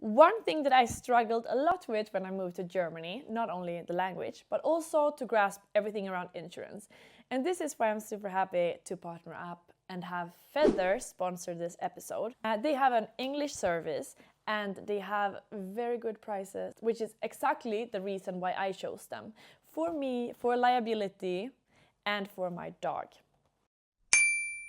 One thing that I struggled a lot with when I moved to Germany, not only the language, but also to grasp everything around insurance. And this is why I'm super happy to partner up and have Feather sponsor this episode. They have an English service and they have very good prices, which is exactly the reason why I chose them. For me, for liability, and for my dog.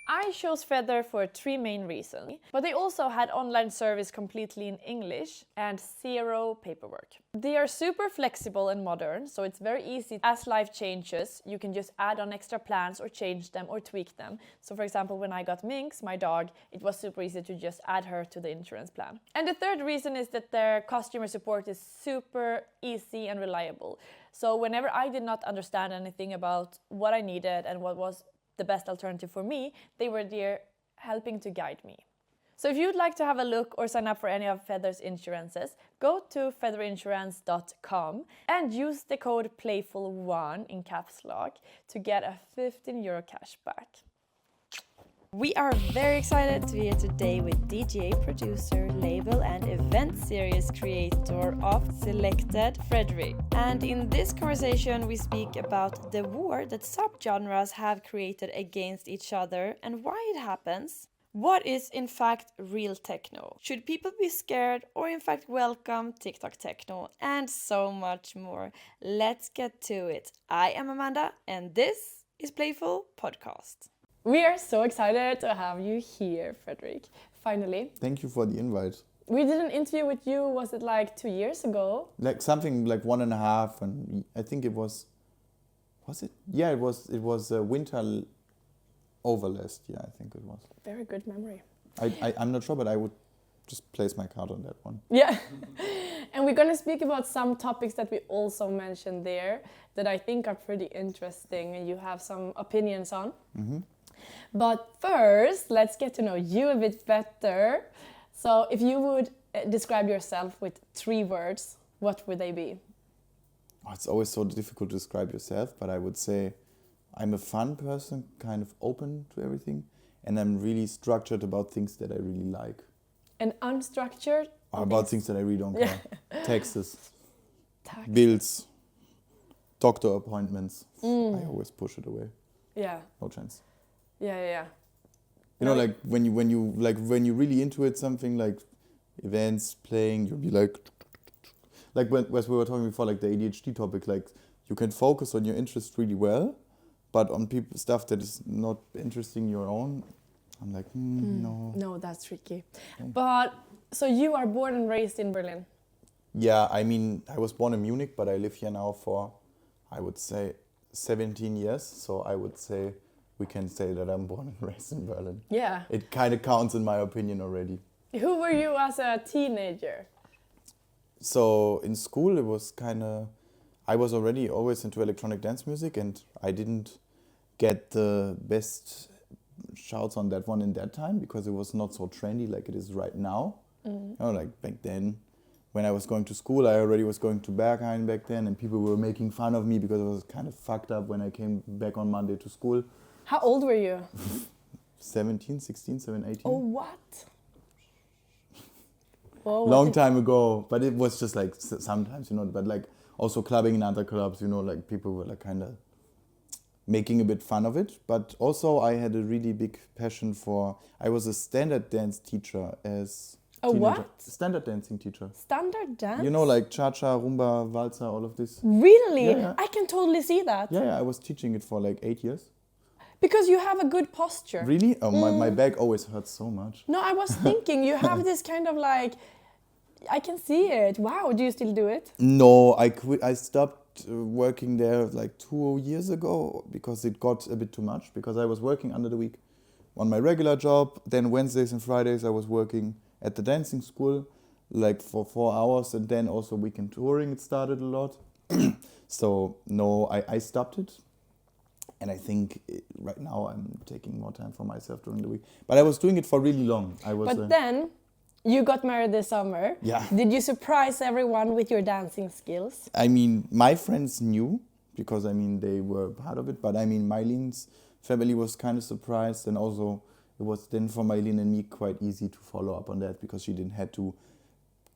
I chose Feather for 3 main reasons, but they also had online service completely in English and 0 paperwork. They are super flexible and modern, so it's very easy. As life changes, you can just add on extra plans or change them or tweak them. So for example, when I got Minx, my dog, it was super easy to just add her to the insurance plan. And the third reason is that their customer support is super easy and reliable. So whenever I did not understand anything about what I needed and what was the best alternative for me, they were there helping to guide me. So if you'd like to have a look or sign up for any of Feather's insurances, go to featherinsurance.com and use the code PLAYFUL1 in caps lock to get a €15 cashback. We are very excited to be here today with DJ, producer, label and event series creator of Selected, Frederic. And in this conversation we speak about the war that subgenres have created against each other and why it happens. What is in fact real techno? Should people be scared or in fact welcome TikTok techno? And so much more. Let's get to it. I am Amanda and this is Playful Podcast. We are so excited to have you here, Frederic. Finally. Thank you for the invite. We did an interview with you, was it like 2 years ago? Like something like 1.5, and I think it was it? Yeah, it was winter over last year, I think it was. Very good memory. I'm not sure, but I would just place my card on that one. Yeah. And we're going to speak about some topics that we also mentioned there that I think are pretty interesting and you have some opinions on. Mm-hmm. But first, let's get to know you a bit better. So if you would describe yourself with 3 words, what would they be? Oh, it's always so difficult to describe yourself, but I would say I'm a fun person, kind of open to everything, and I'm really structured about things that I really like. And unstructured? Or about things that I really don't care. Taxes, bills, doctor appointments. I always push it away. Yeah. No chance. Yeah. You know, like when you're really into it, something like events, playing, you'll be like when as we were talking before, like the ADHD topic, like you can focus on your interest really well, but on stuff that is not interesting your own, I'm like, no. No, that's tricky. Okay. But so you are born and raised in Berlin? Yeah, I mean, I was born in Munich, but I live here now for, I would say, 17 years. So I would say we can say that I'm born and raised in Berlin. Yeah. It kind of counts in my opinion already. Who were you as a teenager? So in school it was I was already always into electronic dance music and I didn't get the best shouts on that one in that time because it was not so trendy like it is right now. You know, like back then when I was going to school, I already was going to Berghain back then and people were making fun of me because I was kind of fucked up when I came back on Monday to school. How old were you? 17, 16, 17, 18. Oh, what? Whoa, long time ago, but it was just like sometimes, you know, but like also clubbing in other clubs, you know, like people were like kind of making a bit fun of it. But also I had a really big passion I was a standard dance teacher as a teenager. What? Standard dancing teacher. Standard dance? You know, like cha-cha, rumba, waltzer, all of this. Really? Yeah. I can totally see that. Yeah, I was teaching it for like 8 years. Because you have a good posture. Really? Oh, my back always hurts so much. No, I was thinking you have this kind of like, I can see it. Wow, do you still do it? No, I quit. I stopped working there like 2 years ago because it got a bit too much because I was working under the week on my regular job. Then Wednesdays and Fridays I was working at the dancing school like for 4 hours and then also weekend touring. It started a lot. So no, I stopped it. And I think right now I'm taking more time for myself during the week. But I was doing it for really long. But then you got married this summer. Yeah. Did you surprise everyone with your dancing skills? I mean, my friends knew because, I mean, they were part of it. But, I mean, Mylene's family was kind of surprised. And also it was then for Mylene and me quite easy to follow up on that because she didn't have to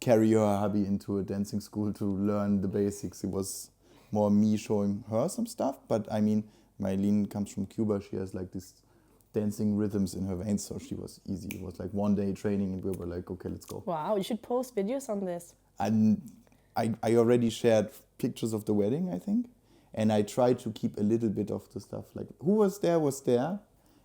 carry her hubby into a dancing school to learn the basics. It was more me showing her some stuff. But I mean, Mylene comes from Cuba. She has like this dancing rhythms in her veins, so she was easy. It was like one day training and we were like, okay, let's go. Wow, you should post videos on this. And I already shared pictures of the wedding, I think. And I tried to keep a little bit of the stuff. Like, who was there.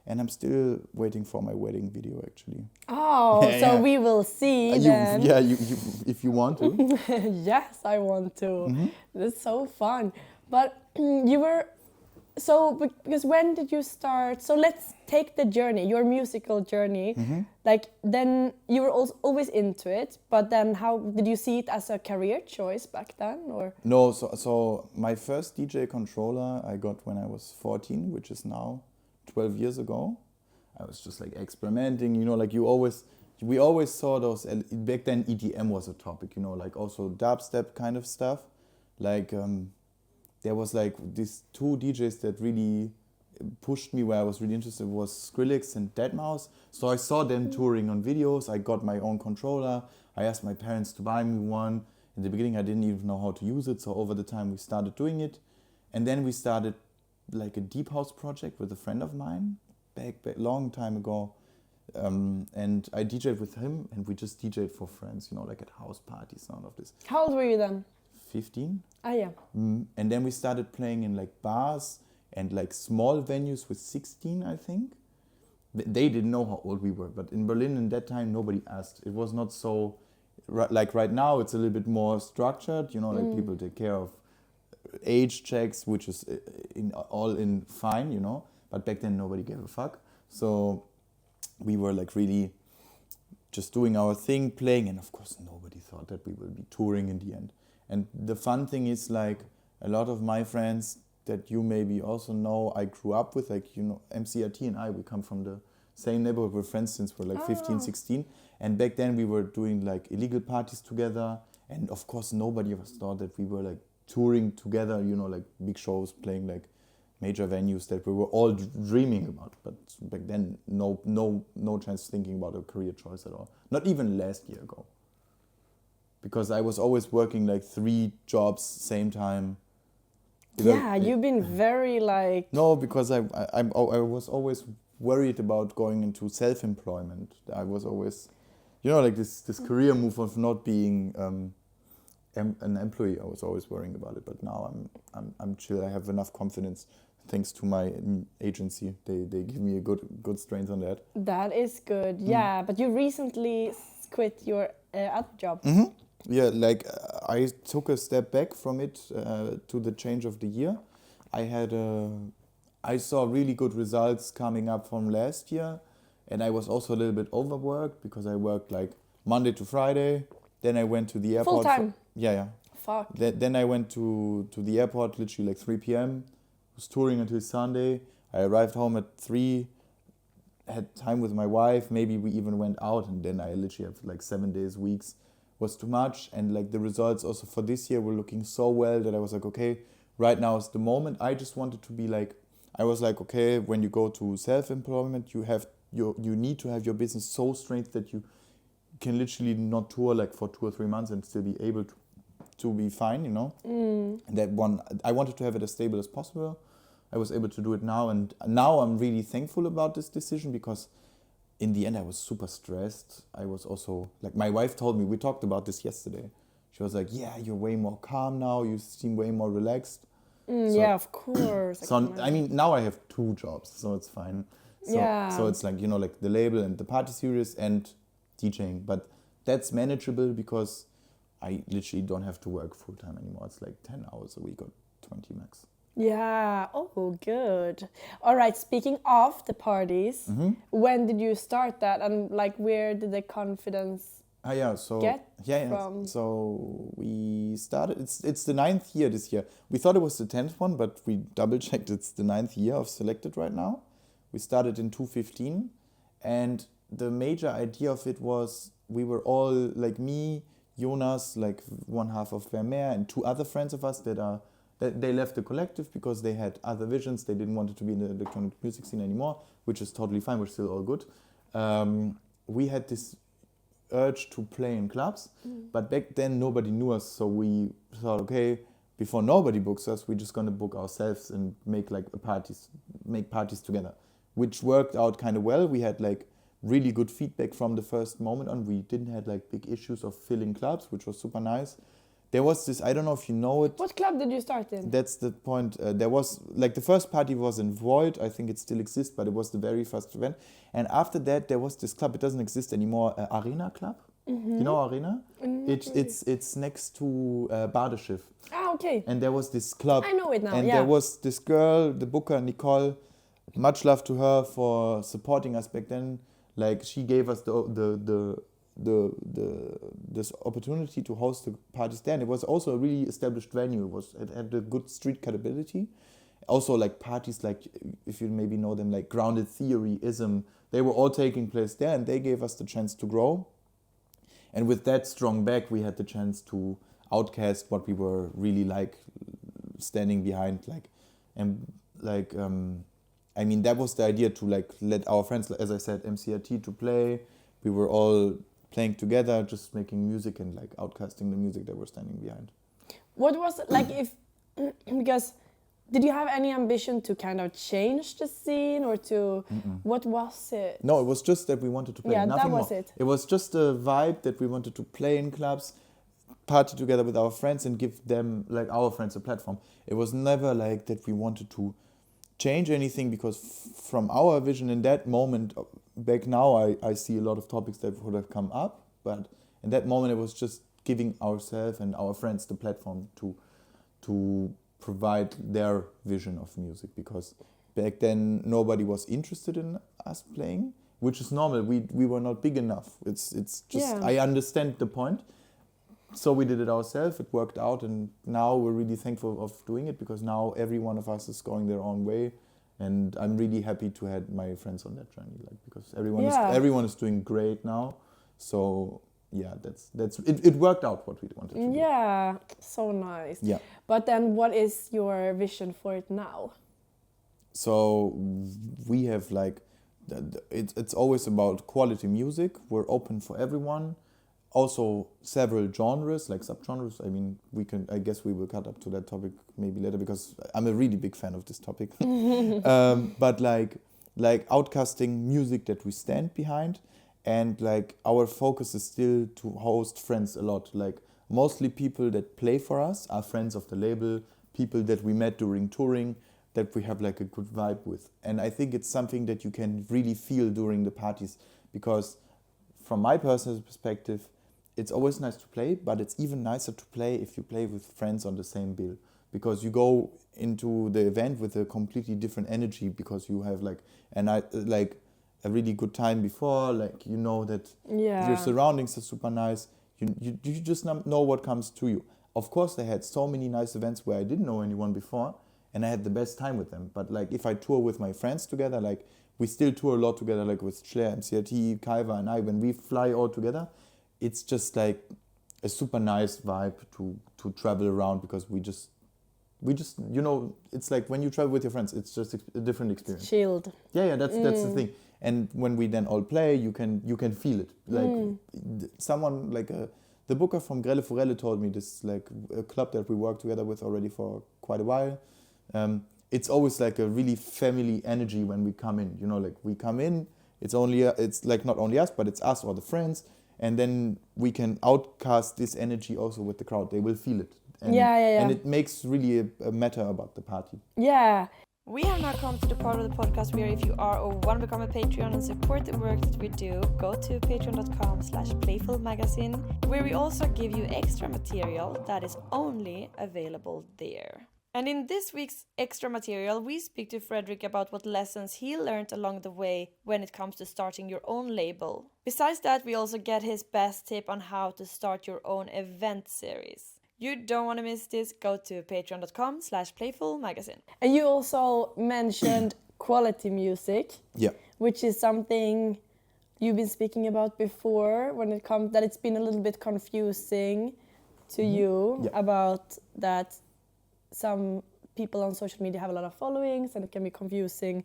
And I'm still waiting for my wedding video, actually. Oh, Yeah, so yeah. we will see then. You, if you want to. Yes, I want to. Mm-hmm. That's so fun. But you were... So, because when did you start? So let's take the journey, your musical journey. Mm-hmm. Like, then you were also always into it, but then how did you see it as a career choice back then, or? No, so my first DJ controller I got when I was 14, which is now 12 years ago. I was just like experimenting, you know, like we always saw those, back then EDM was a topic, you know, like also dubstep kind of stuff. Like, there was like these two DJs that really pushed me where I was really interested was Skrillex and Deadmau5. So I saw them touring on videos. I got my own controller. I asked my parents to buy me one. In the beginning, I didn't even know how to use it. So over the time, we started doing it. And then we started like a deep house project with a friend of mine back long time ago. And I DJed with him and we just DJed for friends, you know, like at house parties, none of this. How old were you then? 15. Ah, yeah. And then we started playing in like bars and like small venues with 16, I think. They didn't know how old we were, but in Berlin in that time, nobody asked. It was not so, like right now, it's a little bit more structured, you know, like people take care of age checks, which is all in fine, you know, but back then nobody gave a fuck. So we were like really just doing our thing, playing, and of course nobody thought that we will be touring in the end. And the fun thing is like a lot of my friends that you maybe also know I grew up with, like, you know, MCRT and I, we come from the same neighborhood, we're friends since we're like 15, 16. And back then we were doing like illegal parties together. And of course nobody ever thought that we were like touring together, you know, like big shows, playing like major venues that we were all dreaming about. But back then, no chance thinking about a career choice at all. Not even last year ago. Because I was always working like 3 jobs same time. Yeah, you've been very like... No, because I was always worried about going into self-employment. I was always, you know, like this career move of not being an employee. I was always worrying about it, but now I'm chill. I have enough confidence thanks to my agency. They give me a good strength on that. That is good. Yeah, but you recently quit your other job. Mm-hmm. Yeah, like I took a step back from it to the change of the year. I saw really good results coming up from last year, and I was also a little bit overworked because I worked like Monday to Friday. Then I went to the airport. Full time? Yeah. Fuck. Then I went to the airport literally like 3 p.m. Was touring until Sunday. I arrived home at 3, had time with my wife. Maybe we even went out, and then I literally have like 7 days, weeks. Was too much, and like the results also for this year were looking so well that I was like, okay, right now is the moment. I just wanted to be like, I was like, okay, when you go to self-employment, you need to have your business so strength that you can literally not tour like for 2 or 3 months and still be able to be fine, you know. And that one, I wanted to have it as stable as possible. I was able to do it now, and now I'm really thankful about this decision because in the end, I was super stressed. I was also, like, my wife told me, we talked about this yesterday. She was like, yeah, you're way more calm now. You seem way more relaxed. Yeah, of course. So, I mean, now I have 2 jobs, so it's fine. So it's like, you know, like the label and the party series and DJing. But that's manageable because I literally don't have to work full time anymore. It's like 10 hours a week or 20 max. Yeah. Oh, good. All right. Speaking of the parties, when did you start that, and like where did the confidence get from? So we started. It's the 9th year this year. We thought it was the 10th one, but we double checked. It's the 9th year of Selected right now. We started in 2015, and the major idea of it was we were all like me, Jonas, like one half of Vermeer, and 2 other friends of us that they left the collective because they had other visions. They didn't want it to be in the electronic music scene anymore, which is totally fine. We're still all good. We had this urge to play in clubs, but back then nobody knew us, so we thought, okay, before nobody books us, we're just gonna book ourselves and make parties together, which worked out kind of well. We had like really good feedback from the first moment on. We didn't have like big issues of filling clubs, which was super nice. There was this, I don't know if you know it. What club did you start in? That's the point. There was, like, the first party was in Void. I think it still exists, but it was the very first event. And after that, there was this club. It doesn't exist anymore. Arena Club. Mm-hmm. You know Arena? It's next to Badeschiff. Ah, okay. And there was this club. I know it now, And yeah. there was this girl, the booker, Nicole. Much love to her for supporting us back then. Like, she gave us this opportunity to host the parties there, and it was also a really established venue. It had a good street credibility. Also, like, parties like, if you maybe know them, like Grounded Theory, Ism, they were all taking place there, and they gave us the chance to grow. And with that strong back, we had the chance to outcast what we were really like standing behind, I mean, that was the idea, to like let our friends, as I said, MCRT, to play. We were all playing together, just making music and like outcasting the music that we're standing behind. What was it like because did you have any ambition to kind of change the scene or to, what was it? No, it was just that we wanted to play. Yeah, Nothing that was more. it. It was just a vibe that we wanted to play in clubs, party together with our friends and give them, like, our friends a platform. It was never like that we wanted to change anything, because from our vision in that moment, back now I see a lot of topics that would have come up, but in that moment it was just giving ourselves and our friends the platform to provide their vision of music, because back then nobody was interested in us playing, which is normal. We were not big enough. It's just, Yeah. I understand the point. So we did it ourselves, it worked out, and now we're really thankful of doing it, because now every one of us is going their own way, and I'm really happy to have my friends on that journey, like, because everyone is doing great now. So yeah, it worked out what we wanted to do. Yeah, so nice. Yeah. But then what is your vision for it now? So we have like, it's always about quality music. We're open for everyone. Also several genres, like subgenres. I mean, I guess we will cut up to that topic maybe later, because I'm a really big fan of this topic. But like outcasting music that we stand behind, and like our focus is still to host friends a lot. Like, mostly people that play for us are friends of the label, people that we met during touring, that we have like a good vibe with. And I think it's something that you can really feel during the parties, because from my personal perspective, it's always nice to play, but it's even nicer to play if you play with friends on the same bill, because you go into the event with a completely different energy, because you have like a really good time before, like, you know that your surroundings are super nice. You just know what comes to you. Of course, I had so many nice events where I didn't know anyone before, and I had the best time with them. But like, if I tour with my friends together, like, we still tour a lot together, like with Schlaer, MCRT, Kaiva, and I, when we fly all together, it's just like a super nice vibe to travel around, because we just, you know, it's like when you travel with your friends, it's just a different experience. Chilled. Yeah, that's the thing. And when we then all play, you can feel it. Like, someone like the booker from Grelle Forelle told me this, like a club that we work together with already for quite a while. It's always like a really family energy when we come in. You know, like, we come in, it's like not only us, but it's us or the friends. And then we can outcast this energy also with the crowd. They will feel it. And, and it makes really a matter about the party. Yeah. We have now come to the part of the podcast where, if you are or want to become a Patreon and support the work that we do, go to patreon.com/playfulmagazine, where we also give you extra material that is only available there. And in this week's extra material, we speak to Frederic about what lessons he learned along the way when it comes to starting your own label. Besides that, we also get his best tip on how to start your own event series. You don't want to miss this. Go to patreon.com/playfulmagazine. And you also mentioned quality music, which is something you've been speaking about before, when it comes that it's been a little bit confusing to you about that. Some people on social media have a lot of followings, and it can be confusing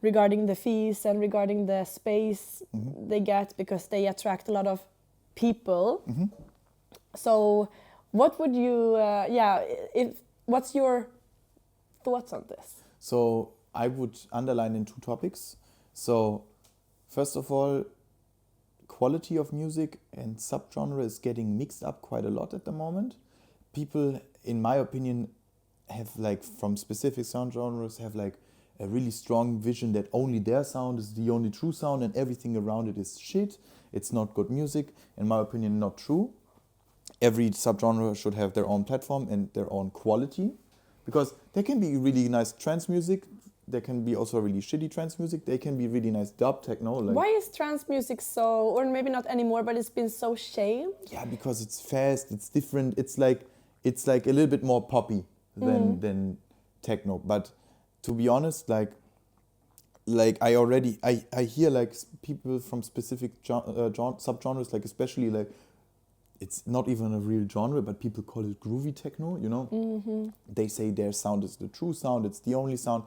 regarding the fees and regarding the space Mm-hmm. they get, because they attract a lot of people. Mm-hmm. So what would you what's your thoughts on this? So I would underline in two topics. So first of all, quality of music and subgenre is getting mixed up quite a lot at the moment. People, in my opinion, have like from specific sound genres have like a really strong vision that only their sound is the only true sound and everything around it is shit. It's not good music. In my opinion, not true. Every subgenre should have their own platform and their own quality, because there can be really nice trance music. There can be also really shitty trance music. There can be really nice dub techno. Like, Why is trance music so, or maybe not anymore, but it's been so shamed? yeah, because it's fast. It's different. It's like a little bit more poppy than techno. But to be honest, like I hear like people from specific subgenres, like especially like it's not even a real genre, but people call it groovy techno. You know, they say their sound is the true sound. It's the only sound.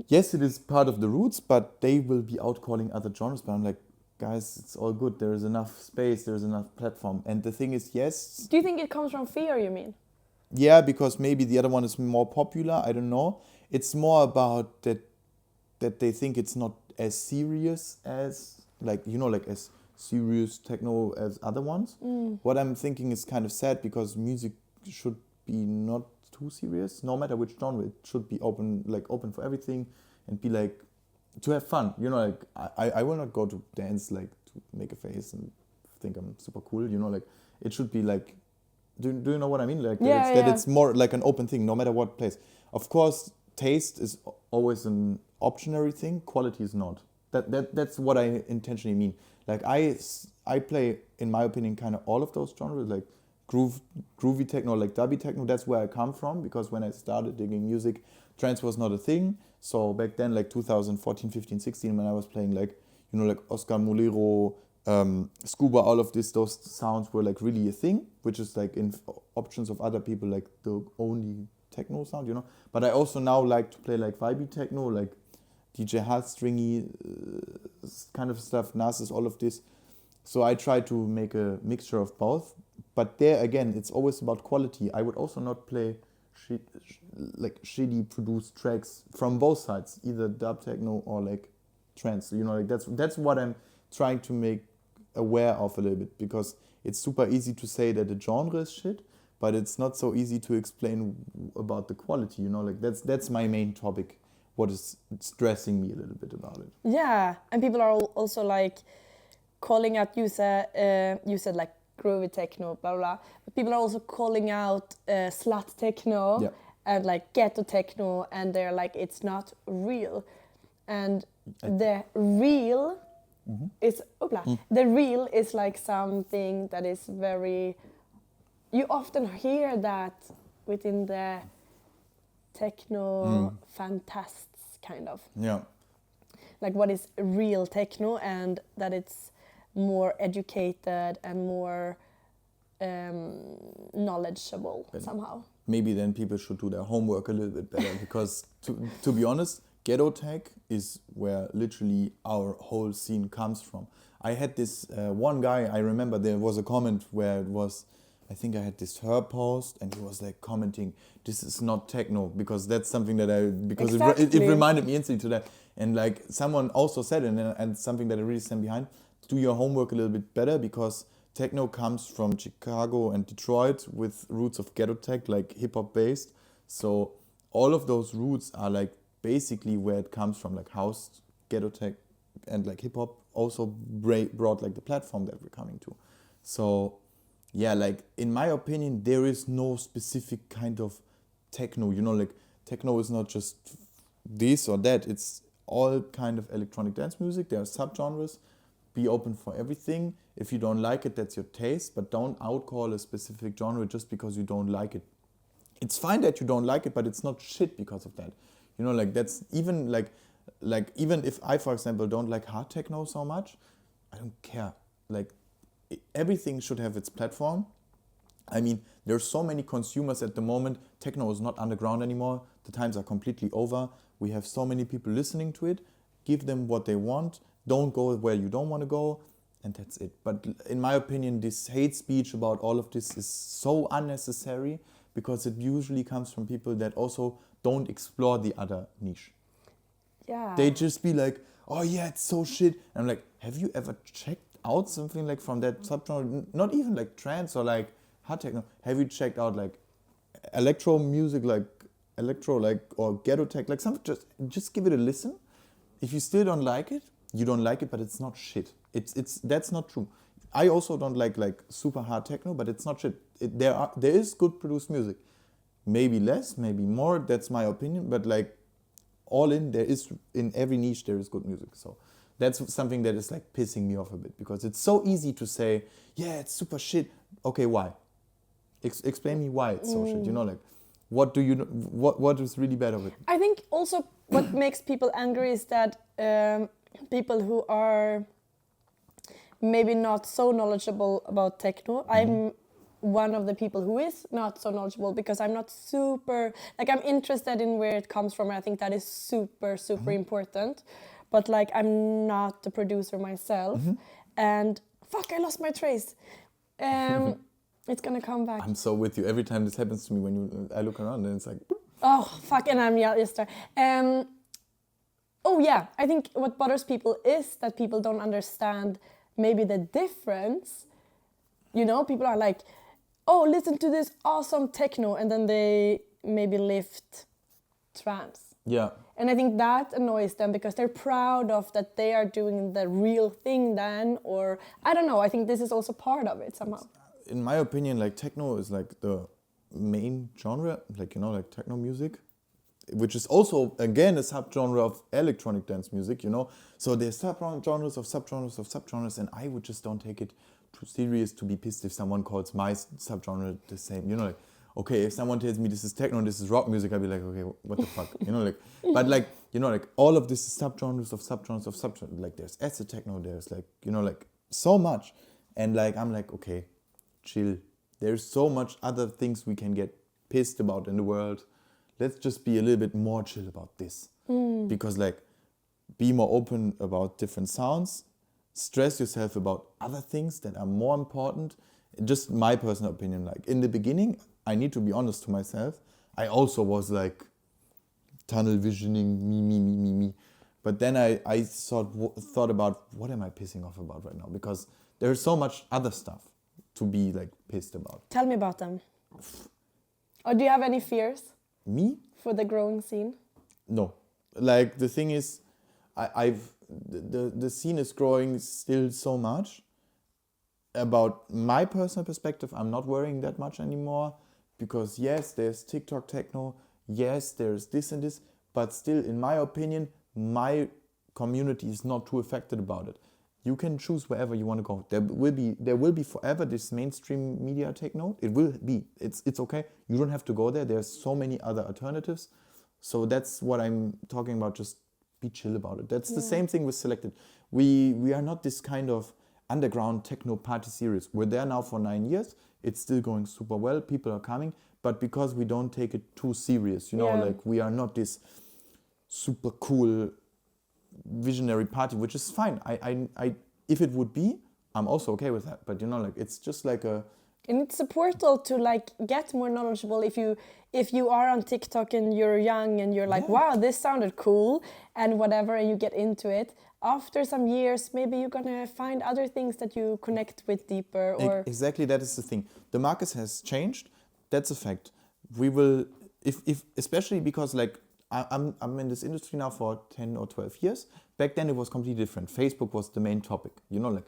Yes, it is part of the roots, but they will be outcalling other genres. But I'm like, guys, it's all good. There is enough space. There is enough platform. And the thing is, yes. Do you think it comes from fear, you mean? Yeah, because maybe the other one is more popular. I don't know. It's more about that they think it's not as serious as, like, you know, like as serious techno as other ones. What I'm thinking is kind of sad, because music should be not too serious, no matter which genre. It should be open for everything, and be like, to have fun, you know. Like I will not go to dance like to make a face and think I'm super cool, you know. Like it should be like, do you know what I mean? Like that it's more like an open thing, no matter what place. Of course, taste is always an optionary thing. Quality is not. That's what I intentionally mean. Like I play, in my opinion, kind of all of those genres, like groovy techno, like dubby techno. That's where I come from, because when I started digging music, trance was not a thing. So back then, like 2014, 15, 16, when I was playing like, you know, like Oscar Mulero, Scuba, all of this, those sounds were like really a thing, which is like in options of other people, like the only techno sound, you know. But I also now like to play like vibey techno, like DJ Heartstringy kind of stuff, Narcissus, all of this. So I try to make a mixture of both. But there again, it's always about quality. I would also not play shitty produced tracks from both sides, either dub techno or like trance. You know, like that's what I'm trying to make aware of a little bit, because it's super easy to say that the genre is shit, but it's not so easy to explain about the quality. You know, like that's my main topic. What is stressing me a little bit about it? Yeah, and people are also like calling out. You said like groovy techno, blah blah. But people are also calling out slut techno and like ghetto techno, and they're like, it's not real. And the real is the real is like something that is very. You often hear that within the techno fantasts, kind of. Yeah. Like what is real techno, and that it's more educated and more knowledgeable somehow. Maybe then people should do their homework a little bit better, because to be honest, Ghetto tech is where literally our whole scene comes from. I had this one guy, I remember there was a comment where it was, I think I had this her post, and he was like commenting, this is not techno, because that's something that it reminded me instantly to that. And like someone also said, and something that I really stand behind, do your homework a little bit better, because techno comes from Chicago and Detroit with roots of ghetto tech, like hip hop based. So all of those roots are like basically where it comes from, like house, ghetto tech, and like hip hop also brought like the platform that we're coming to. So yeah, like in my opinion, there is no specific kind of techno, you know, like techno is not just this or that, it's all kind of electronic dance music. There are subgenres. Be open for everything. If you don't like it, that's your taste, but don't outcall a specific genre just because you don't like it. It's fine that you don't like it, but it's not shit because of that. You know, like that's even like even if I, for example, don't like hard techno so much, I don't care. Like everything should have its platform. I mean, there's so many consumers at the moment. Techno is not underground anymore. The times are completely over. We have so many people listening to it. give them what they want, don't go where you don't want to go, and that's it. But in my opinion, this hate speech about all of this is so unnecessary, because it usually comes from people that also don't explore the other niche. Yeah. They just be like, oh yeah, it's so shit. And I'm like, have you ever checked out something like from that subgenre? Not even like trance or like hard techno. Have you checked out like electro music, like electro, like, or ghetto tech, like something? Just give it a listen. If you still don't like it, you don't like it, but it's not shit. It's that's not true. I also don't like super hard techno, but it's not shit. There is good produced music. Maybe less, maybe more. That's my opinion. But like all in every niche there is good music. So that's something that is like pissing me off a bit, because it's so easy to say, yeah, it's super shit. Okay, why? Explain me why it's so shit. You know, like what do you know? What is really bad of it? I think also what makes people angry is that people who are maybe not so knowledgeable about techno. I'm one of the people who is not so knowledgeable, because I'm not super, like, I'm interested in where it comes from, and I think that is super important, but like I'm not the producer myself. And fuck, I lost my trace. It's gonna come back. I'm so with you. Every time this happens to me, I look around and it's like, oh fuck, and I'm oh yeah, I think what bothers people is that people don't understand maybe the difference. You know, people are like, oh, listen to this awesome techno, and then they maybe lift trance. yeah. And I think that annoys them, because they're proud of that they are doing the real thing then, or I don't know, I think this is also part of it somehow. In my opinion, like techno is like the main genre, like, you know, like techno music, which is also, again, a subgenre of electronic dance music, you know. So there's subgenres of subgenres of subgenres, and I would just don't take it too serious to be pissed if someone calls my subgenre the same, you know, like, okay, if someone tells me this is techno and this is rock music, I'd be like, okay, what the fuck, you know, like, but like, you know, like, all of this is subgenres of subgenres of subgenres, like, there's acid techno, there's like, you know, like, so much, and like, I'm like, okay, chill, there's so much other things we can get pissed about in the world. Let's just be a little bit more chill about this. Because like, be more open about different sounds, stress yourself about other things that are more important. Just my personal opinion, like in the beginning, I need to be honest to myself, I also was like tunnel visioning, me. But then I thought about, what am I pissing off about right now? Because there's so much other stuff to be like pissed about. Tell me about them. Or do you have any fears? Me? For the growing scene? No. Like, the thing is, the scene is growing still so much. About my personal perspective, I'm not worrying that much anymore, because yes, there's TikTok techno, yes, there's this and this, but still, in my opinion, my community is not too affected about it. You can choose wherever you want to go. There will be forever this mainstream media techno. It will be. It's okay. You don't have to go there. There's so many other alternatives. So that's what I'm talking about. Just be chill about it. That's the same thing with Selected. We are not this kind of underground techno party series. We're there now for 9 years. It's still going super well. People are coming. But because we don't take it too serious, you know, like, we are not this super cool visionary party, which is fine. I if it would be, I'm also okay with that. But you know, like, it's just like a, and it's a portal to like get more knowledgeable. If you are on TikTok and you're young and you're like, wow, this sounded cool and whatever, and you get into it, after some years maybe you're gonna find other things that you connect with deeper. Or exactly, that is the thing. The market has changed. That's a fact. We will, if especially because like, I'm in this industry now for 10 or 12 years. Back then it was completely different. Facebook was the main topic. You know, like,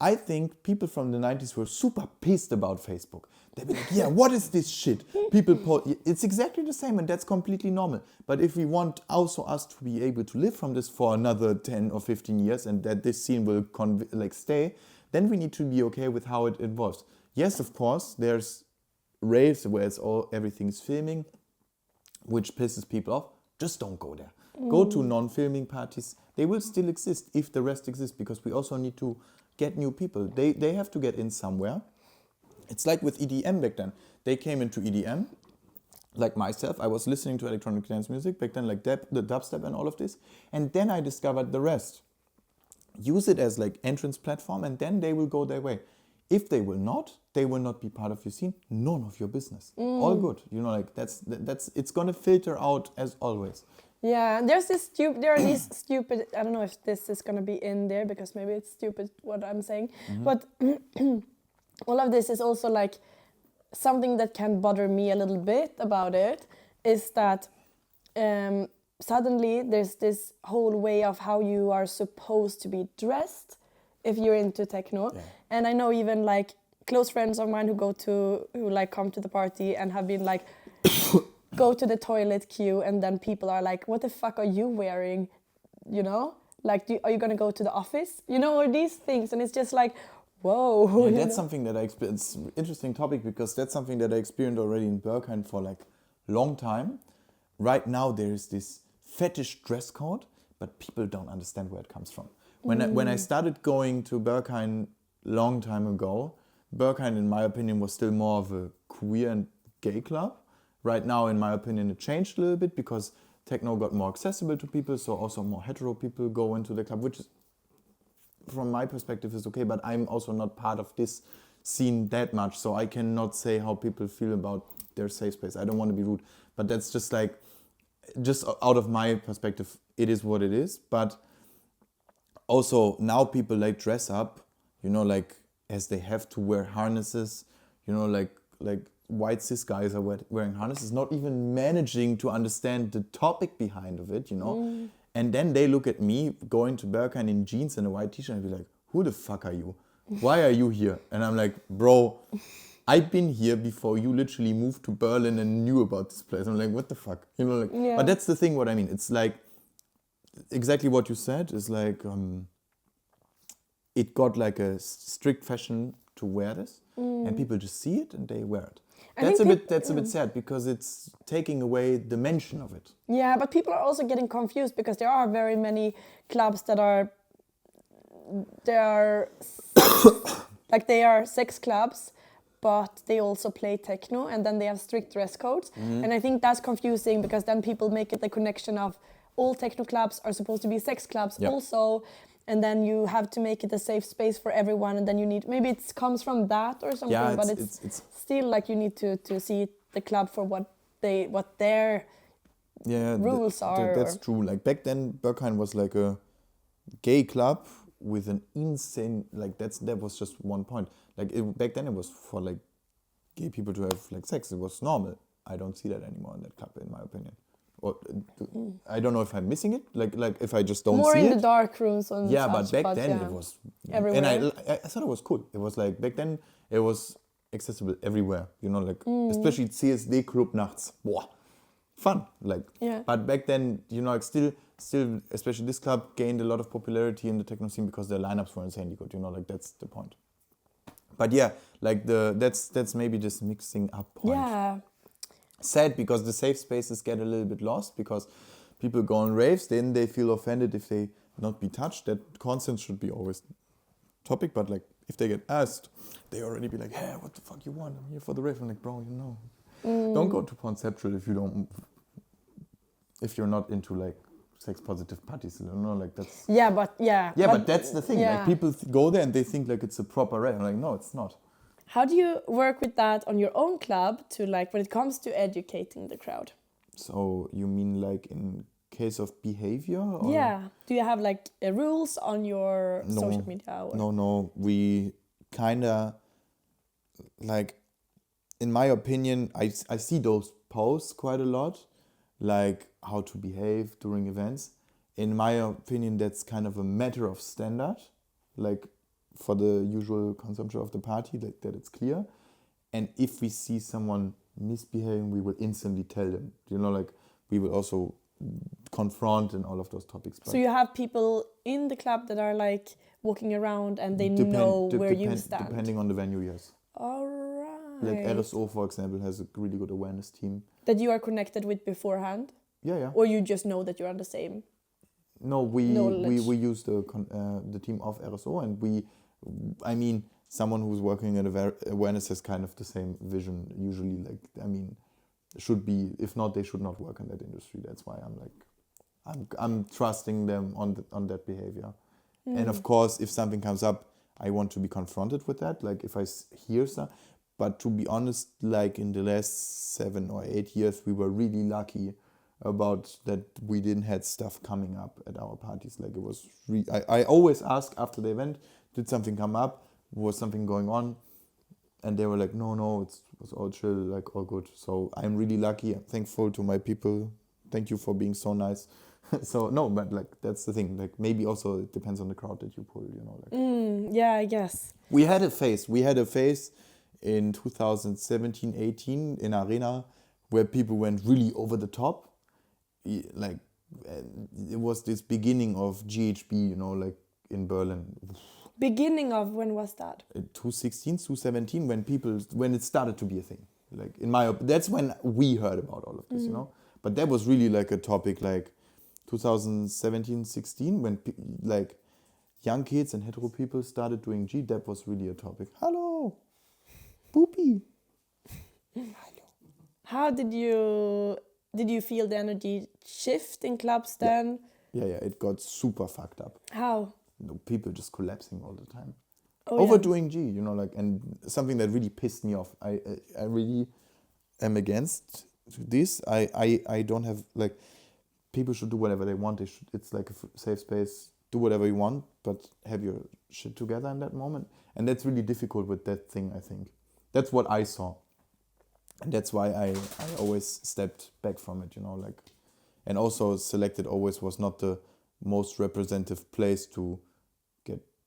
I think people from the 90s were super pissed about Facebook. They'd be like, yeah, what is this shit? It's exactly the same, and that's completely normal. But if we want also us to be able to live from this for another 10 or 15 years, and that this scene will stay, then we need to be okay with how it evolves. Yes, of course, there's raves where everything's filming, which pisses people off. Just don't go there. Go to non-filming parties. They will still exist if the rest exists, because we also need to get new people. They have to get in somewhere. It's like with EDM back then. They came into EDM, like myself, I was listening to electronic dance music back then, like the dubstep and all of this. And then I discovered the rest. Use it as like entrance platform, and then they will go their way. If they will not be part of your scene. None of your business. All good. You know, like that's it's gonna filter out as always. Yeah, there are these stupid, I don't know if this is gonna be in there because maybe it's stupid what I'm saying, but all of this is also like something that can bother me a little bit about it is that suddenly there's this whole way of how you are supposed to be dressed if you're into techno. Yeah. And I know even like close friends of mine who like come to the party and have been like go to the toilet queue, and then people are like, what the fuck are you wearing? You know, like are you gonna go to the office? You know, or these things, and it's just like, whoa. Yeah, that's something that I experienced. It's an interesting topic because that's something that I experienced already in Berghain for like long time. Right now there is this fetish dress code, but people don't understand where it comes from. When I started going to Berghain long time ago, Berghain, in my opinion, was still more of a queer and gay club. Right now, in my opinion, it changed a little bit because techno got more accessible to people, so also more hetero people go into the club, which is, from my perspective, is okay, but I'm also not part of this scene that much, so I cannot say how people feel about their safe space. I don't want to be rude, but that's just like, just out of my perspective, it is what it is. But also now people like dress up, you know, like as they have to wear harnesses, you know, like white cis guys are wearing harnesses, not even managing to understand the topic behind of it, you know. And then they look at me going to Berghain in jeans and a white t-shirt and be like, who the fuck are you? Why are you here? And I'm like, bro, I've been here before you literally moved to Berlin and knew about this place. I'm like, what the fuck? You know, like, yeah. But that's the thing, what I mean. It's like, exactly what you said is like, it got like a strict fashion to wear this, and people just see it and they wear it. That's a bit sad because it's taking away the mention of it. Yeah, but people are also getting confused because there are very many clubs that are like they are sex clubs, but they also play techno, and then they have strict dress codes. And I think that's confusing because then people make it the connection of all techno clubs are supposed to be sex clubs also. And then you have to make it a safe space for everyone, and then you need, maybe it comes from that or something, but it's still like you need to see the club for what their rules are. That's true. Like back then, Berghain was like a gay club with an insane, like that was just one point. Like back then it was for like gay people to have like sex. It was normal. I don't see that anymore in that club, in my opinion. Or I don't know if I'm missing it, like if I just don't more see it. More in the dark rooms and but back then it was everywhere. And I thought it was cool. It was like back then it was accessible everywhere, you know, like especially CSD Club nachts. Boah, fun, like. Yeah. But back then, you know, like still, especially this club gained a lot of popularity in the techno scene because their lineups were insanely good. You know, like that's the point. But yeah, like that's maybe just mixing up point. Yeah. Sad because the safe spaces get a little bit lost because people go on raves, then they feel offended if they not be touched. That consent should be always topic, but like if they get asked, they already be like, hey, what the fuck you want? I'm here for the rave. I'm like, bro, you know, don't go to conceptual if you're not into like sex positive parties, you know, like that's... But that's the thing, like people go there and they think like it's a proper rave. I'm like, no, it's not. How do you work with that on your own club to like when it comes to educating the crowd? So you mean like in case of behavior? Or? Yeah. Do you have like rules on your social media? Or? No. We kind of like, in my opinion, I see those posts quite a lot, like how to behave during events. In my opinion, that's kind of a matter of standard, like for the usual consumption of the party, like that it's clear. And if we see someone misbehaving, we will instantly tell them. You know, like we will also confront and all of those topics. So you have people in the club that are like walking around and they know where you stand? Depending on the venue, yes. All right. Like RSO, for example, has a really good awareness team. That you are connected with beforehand? Yeah. Or you just know that you're on the same? No, we use the team of RSO, and someone who's working at awareness has kind of the same vision usually. Like, should be. If not, they should not work in that industry. That's why I'm trusting them on that behavior. And of course, if something comes up, I want to be confronted with that. Like if I hear some, but to be honest, like in the last 7 or 8 years, we were really lucky about that we didn't had stuff coming up at our parties. Like it was, I always ask after the event, did something come up? Was something going on? And they were like, no, it was all chill, like all good. So I'm really lucky. I'm thankful to my people. Thank you for being so nice. So no, but like that's the thing. Like maybe also it depends on the crowd that you pull. You know, like Yeah, I guess. we had a phase in 2017-18 in Arena where people went really over the top. Like it was this beginning of GHB, you know, like in Berlin. Beginning of when was that? 2016, 2017, when it started to be a thing. Like that's when we heard about all of this, you know. But that was really like a topic, like 2017, 16, when like young kids and hetero people started doing G. That was really a topic. Hello, boopy. Hello. How did you feel the energy shift in clubs then? Yeah, it got super fucked up. How? People just collapsing all the time. Oh, Overdoing G, you know, like, and something that really pissed me off. I really am against this. I don't have, like, people should do whatever they want. It's like a safe space. Do whatever you want, but have your shit together in that moment. And that's really difficult with that thing, I think. That's what I saw. And that's why I always stepped back from it, you know, like, and also Selected always was not the most representative place to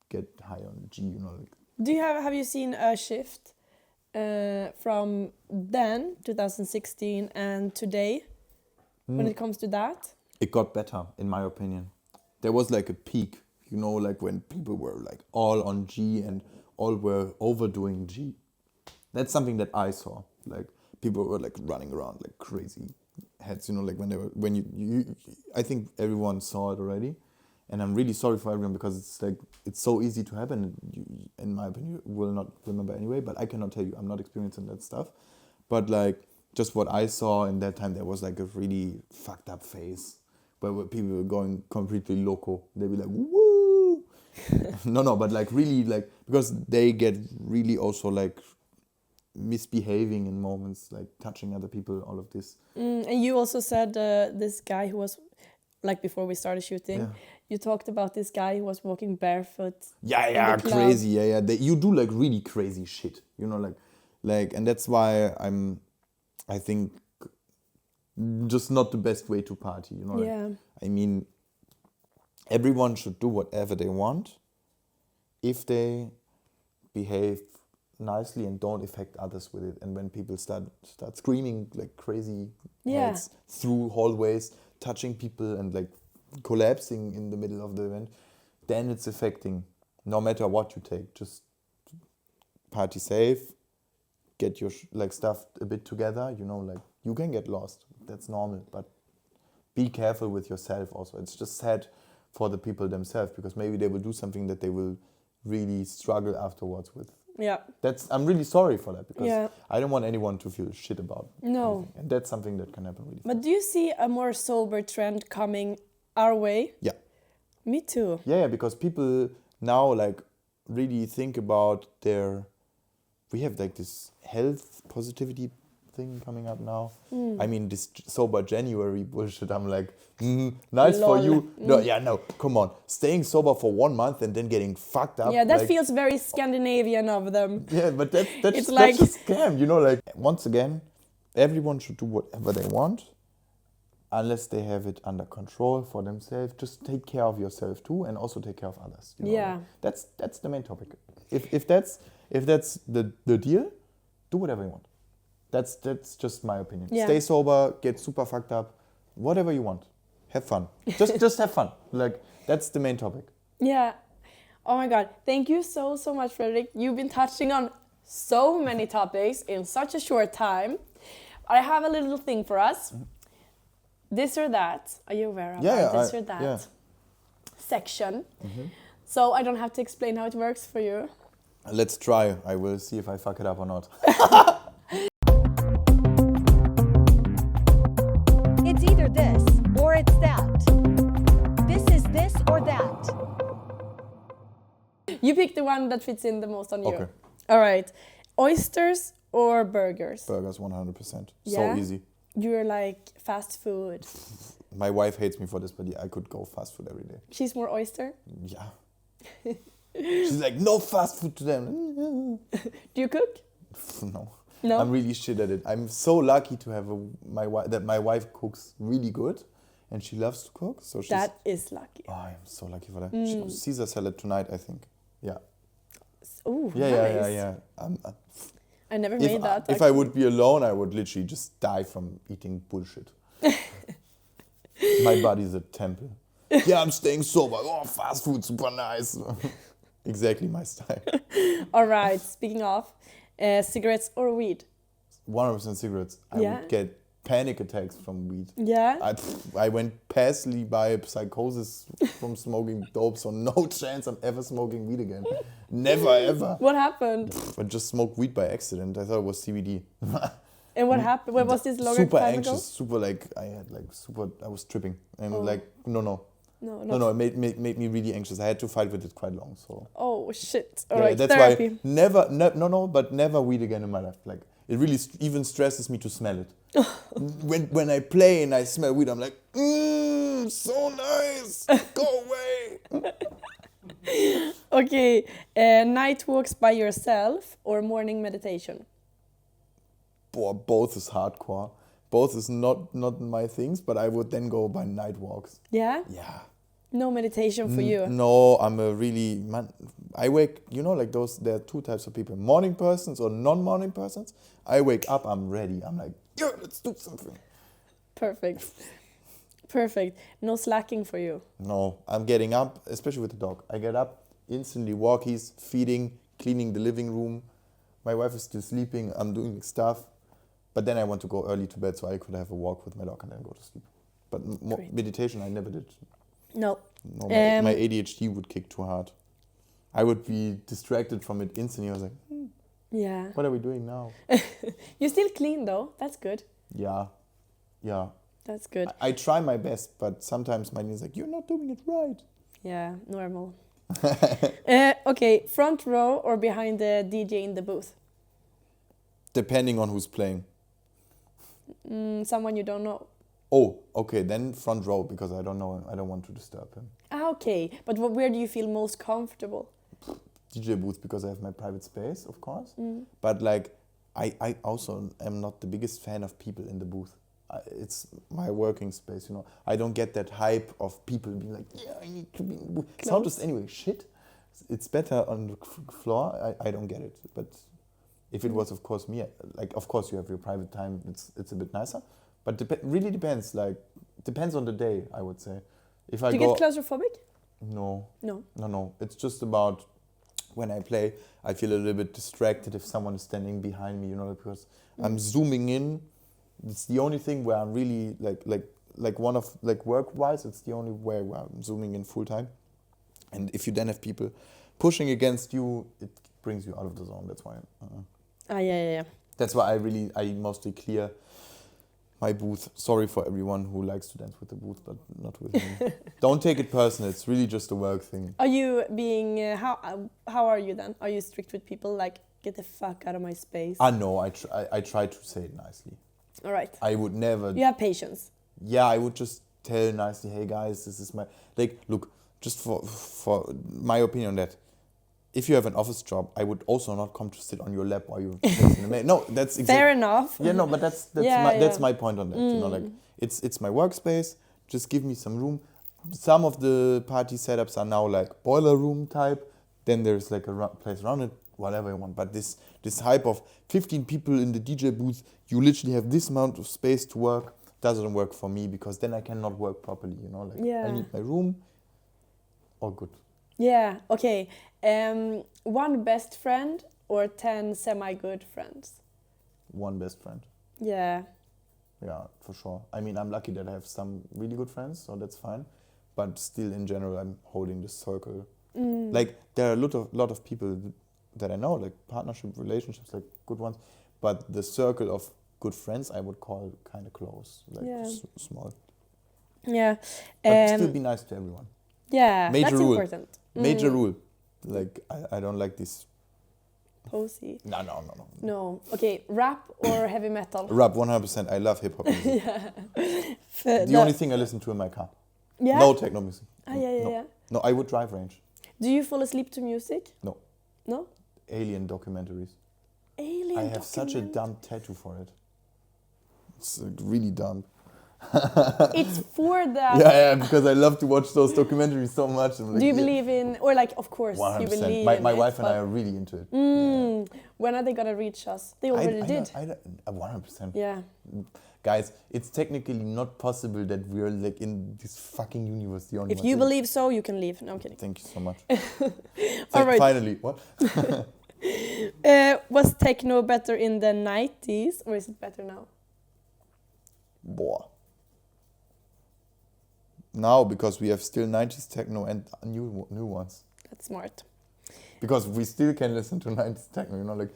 get high on G, you know. Like. Have you seen a shift from then, 2016, and today, when it comes to that? It got better, in my opinion. There was like a peak, you know, like when people were like all on G and all were overdoing G. That's something that I saw. Like people were like running around like crazy heads, you know, like when you I think everyone saw it already. And I'm really sorry for everyone because it's so easy to happen. You, in my opinion, you will not remember anyway, but I cannot tell you. I'm not experiencing that stuff. But like just what I saw in that time, there was like a really fucked up phase where people were going completely loco. They'd be like, woo! No, but like really like, because they get really also like misbehaving in moments, like touching other people, all of this. And you also said this guy who was, like before we started shooting, you talked about this guy who was walking barefoot. Yeah, crazy. Yeah. You do like really crazy shit, you know, like, and that's why I think just not the best way to party, you know. Yeah. Like, I mean, everyone should do whatever they want if they behave nicely and don't affect others with it. And when people start screaming like crazy heads through hallways, touching people and like collapsing in the middle of the event, then it's affecting. No matter what you take, just party safe, get your like stuff a bit together, you know, like you can get lost, that's normal, but be careful with yourself also. It's just sad for the people themselves because maybe they will do something that they will really struggle afterwards with. Yeah. I'm really sorry for that because I don't want anyone to feel shit about anything. And that's something that can happen really fast. But do you see a more sober trend coming our way? Yeah. Me too. Yeah, because people now like really think about we have like this health positivity thing coming up now. I mean, this sober January bullshit, I'm like, nice Lol. for you. No, come on. Staying sober for 1 month and then getting fucked up. Yeah, that like, feels very Scandinavian of them. Yeah, but that's It's like a scam, you know, like, once again, everyone should do whatever they want unless they have it under control for themselves. Just take care of yourself too and also take care of others. You know? Yeah. That's the main topic. If that's the deal, do whatever you want. That's just my opinion. Yeah. Stay sober, get super fucked up, whatever you want. Have fun. Just have fun. Like, that's the main topic. Yeah. Oh my God. Thank you so much, Frederic. You've been touching on so many topics in such a short time. I have a little thing for us. This or that. Are you aware of this or that section? So I don't have to explain how it works for you. Let's try. I will see if I fuck it up or not. one that fits in the most on you. Okay. All right. Oysters or burgers? Burgers, 100%. Yeah? So easy. You're like fast food. My wife hates me for this, but yeah, I could go fast food every day. She's more oyster. Yeah. She's like, no fast food to them. Do you cook? No. No. I'm really shit at it. I'm so lucky to have my wife cooks really good, and she loves to cook. So she's. That is lucky. Oh, I'm so lucky for that. Caesar salad tonight, I think. Yeah. Oh, Yeah, nice. yeah. I never made that. If I would be alone, I would literally just die from eating bullshit. My body's a temple. Yeah, I'm staying sober. Oh, fast food, super nice. Exactly my style. All right. Speaking of cigarettes or weed. 100% cigarettes. I would get panic attacks from weed. Yeah. I went passively by psychosis from smoking dope, so no chance I'm ever smoking weed again. Never ever. What happened? I just smoked weed by accident. I thought it was CBD. And what happened? When was this longer super time anxious, ago? super like I was tripping and no. It made me really anxious. I had to fight with it quite long. So. Oh shit! All right, that's therapy. why never weed again in my life. Like it really even stresses me to smell it. when I play and I smell weed, I'm like, so nice. Go away. Okay, night walks by yourself or morning meditation? Both is hardcore. Both is not my things, but I would then go by night walks. Yeah? Yeah. No meditation for you? No, I'm a really... I wake... like those... There are two types of people. Morning persons or non-morning persons. I wake up, I'm ready. I'm like, yeah, let's do something. Perfect. No slacking for you? No, I'm getting up, especially with the dog. I get up, instantly walkies, feeding, cleaning the living room. My wife is still sleeping. I'm doing stuff. But then I want to go early to bed so I could have a walk with my dog and then go to sleep. But meditation I never did. No. My ADHD would kick too hard. I would be distracted from it instantly. I was like, yeah. What are we doing now? You still clean though. That's good. Yeah. That's good. I try my best, but sometimes my knee's like, you're not doing it right. Yeah, normal. Okay, front row or behind the DJ in the booth? Depending on who's playing. Someone you don't know. Oh, okay, then front row because I don't know him. I don't want to disturb him. Okay, but where do you feel most comfortable? DJ booth because I have my private space, of course. But like, I also am not the biggest fan of people in the booth. It's my working space, I don't get that hype of people being like, yeah, I need to be in the booth. Sound just anyway, shit. It's better on the floor. I don't get it, but if it was, of course, me, like, of course, you have your private time. It's a bit nicer, but really depends. Like, depends on the day, I would say. If I do you get claustrophobic? No. No. It's just about when I play, I feel a little bit distracted if someone is standing behind me, because I'm zooming in. It's the only thing where I'm really work-wise. It's the only way where I'm zooming in full time. And if you then have people pushing against you, it brings you out of the zone. That's why. Yeah. That's why I mostly clear my booth. Sorry for everyone who likes to dance with the booth, but not with me. Don't take it personal. It's really just a work thing. Are you being how are you then? Are you strict with people like get the fuck out of my space? No, I try to say it nicely. All right. I would never. You have patience. Yeah, I would just tell nicely, hey guys, this is my look. Just for my opinion on that. If you have an office job, I would also not come to sit on your lap while you're texting the mail. No, that's exactly... Fair enough. Yeah, no, but that's my point on that. It's my workspace. Just give me some room. Some of the party setups are now like boiler room type. Then there's like a place around it, whatever you want. But this hype of 15 people in the DJ booth, you literally have this amount of space to work, doesn't work for me because then I cannot work properly. I need my room. All good. Yeah, okay. One best friend or 10 semi-good friends? One best friend. Yeah. Yeah, for sure. I mean, I'm lucky that I have some really good friends, so that's fine. But still, in general, I'm holding this circle. Like, there are a lot of people that I know, like partnership relationships, like good ones. But the circle of good friends, I would call kind of close, like small. Yeah. But still be nice to everyone. Yeah, Major that's rule. important. Major rule. Like, I don't like this. Posy. No. Okay, rap or heavy metal? Rap, 100%. I love hip hop music. The only thing I listen to in my car. Yeah? No techno music. Yeah. No, I would drive range. Do you fall asleep to music? No. No? Alien documentaries. I have such a dumb tattoo for it. It's really dumb. It's for that. Yeah, because I love to watch those documentaries so much. Like, do you believe in, or like, of course, 100%. you believe my in my it, wife and I are really into it. When are they gonna reach us? They already did. 100%. Yeah. Guys, it's technically not possible that we're like in this fucking universe. The only If you believe so, you can leave. No, I'm kidding. Thank you so much. All right. Finally, what? Was techno better in the 90s or is it better now? Boah. Now, because we have still 90s techno and new ones. That's smart. Because we still can listen to 90s techno, you know, like.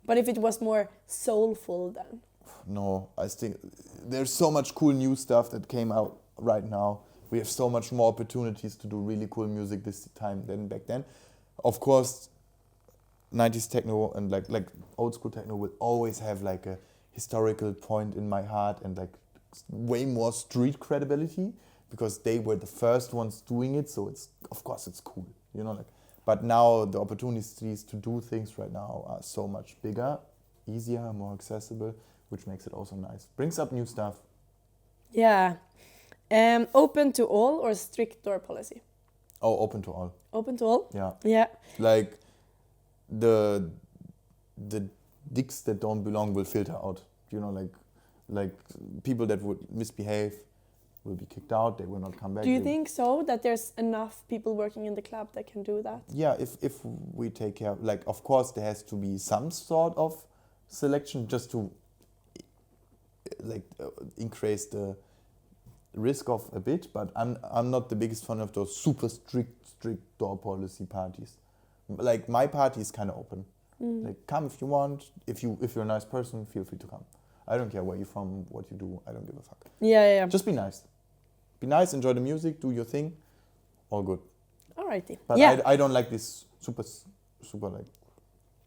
But if it was more soulful then? No, I think there's so much cool new stuff that came out right now. We have so much more opportunities to do really cool music this time than back then. Of course, 90s techno and like old school techno will always have like a historical point in my heart and like way more street credibility because they were the first ones doing it. So it's, of course, it's cool, you know, like. But now the opportunities to do things right now are so much bigger, easier, more accessible, which makes it also nice. Brings up new stuff. Yeah. Open to all or strict door policy? Oh, open to all. Open to all? Yeah. Yeah. Like the dicks that don't belong will filter out. You know, like people that would misbehave will be kicked out. They will not come back. Do you think so, that there's enough people working in the club that can do that? Yeah, if we take care, like, of course there has to be some sort of selection just to increase the risk of a bit, but I'm not the biggest fan of those super strict door policy parties. Like, my party is kind of open. Like, come if you want. If you're a nice person, feel free to come. I don't care where you're from, what you do. I don't give a fuck. Yeah. Just be nice. Be nice, enjoy the music, do your thing. All good. Alrighty. But yeah. I don't like this super like,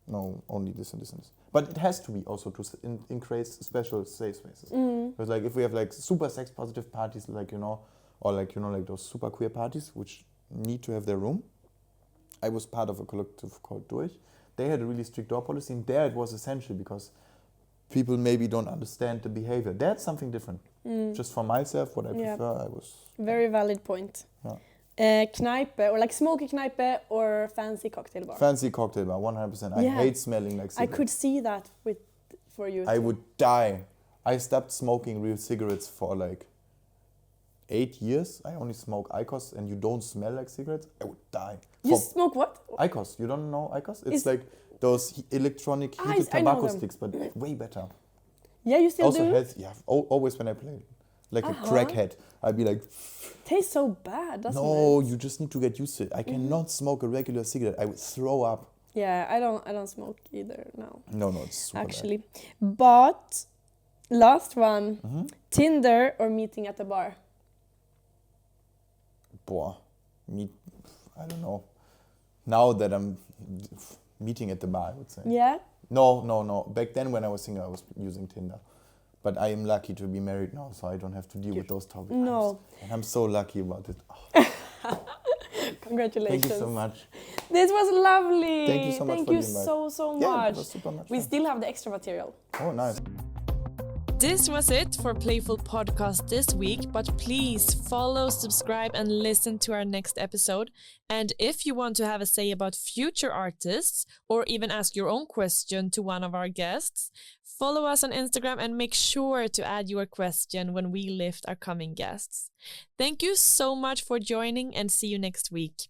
no, only this and this and this. But it has to be also to increase special safe spaces. Because like if we have like super sex positive parties, like, you know, or like, you know, like those super queer parties which need to have their room. I was part of a collective called Durch. They had a really strict door policy, and there it was essential because people maybe don't understand the behavior. That's something different. Just for myself, what I prefer, I was... Very valid point. Yeah. Kneipe, or like smoky kneipe or fancy cocktail bar? Fancy cocktail bar, 100%. I hate smelling like cigarettes. I could see that for you. I would die. I stopped smoking real cigarettes for like 8 years. I only smoke IQOS, and you don't smell like cigarettes. I would die. You smoke what? IQOS. You don't know IQOS? It's like those electronic heated tobacco sticks, but way better. Yeah, you still also do? Healthy. Yeah, always when I play. Like a crackhead. I'd be like... Tastes so bad, doesn't it? No, you just need to get used to it. I cannot smoke a regular cigarette. I would throw up. Yeah, I don't smoke either now. No, it's super actually. Bad. But last one, Tinder or meeting at the bar? Boah, I don't know. Now that I'm meeting at the bar, I would say. Yeah? No. Back then when I was single, I was using Tinder. But I am lucky to be married now, so I don't have to deal with those topics. No. And I'm so lucky about it. Oh. Congratulations. Thank you so much. This was lovely. Thank you so much for the invite. so Yeah, much. it was super much We fun. still have the extra material. Oh, nice. This was it for Playful Podcast this week, but please follow, subscribe, and listen to our next episode. And if you want to have a say about future artists, or even ask your own question to one of our guests, follow us on Instagram and make sure to add your question when we lift our coming guests. Thank you so much for joining, and see you next week.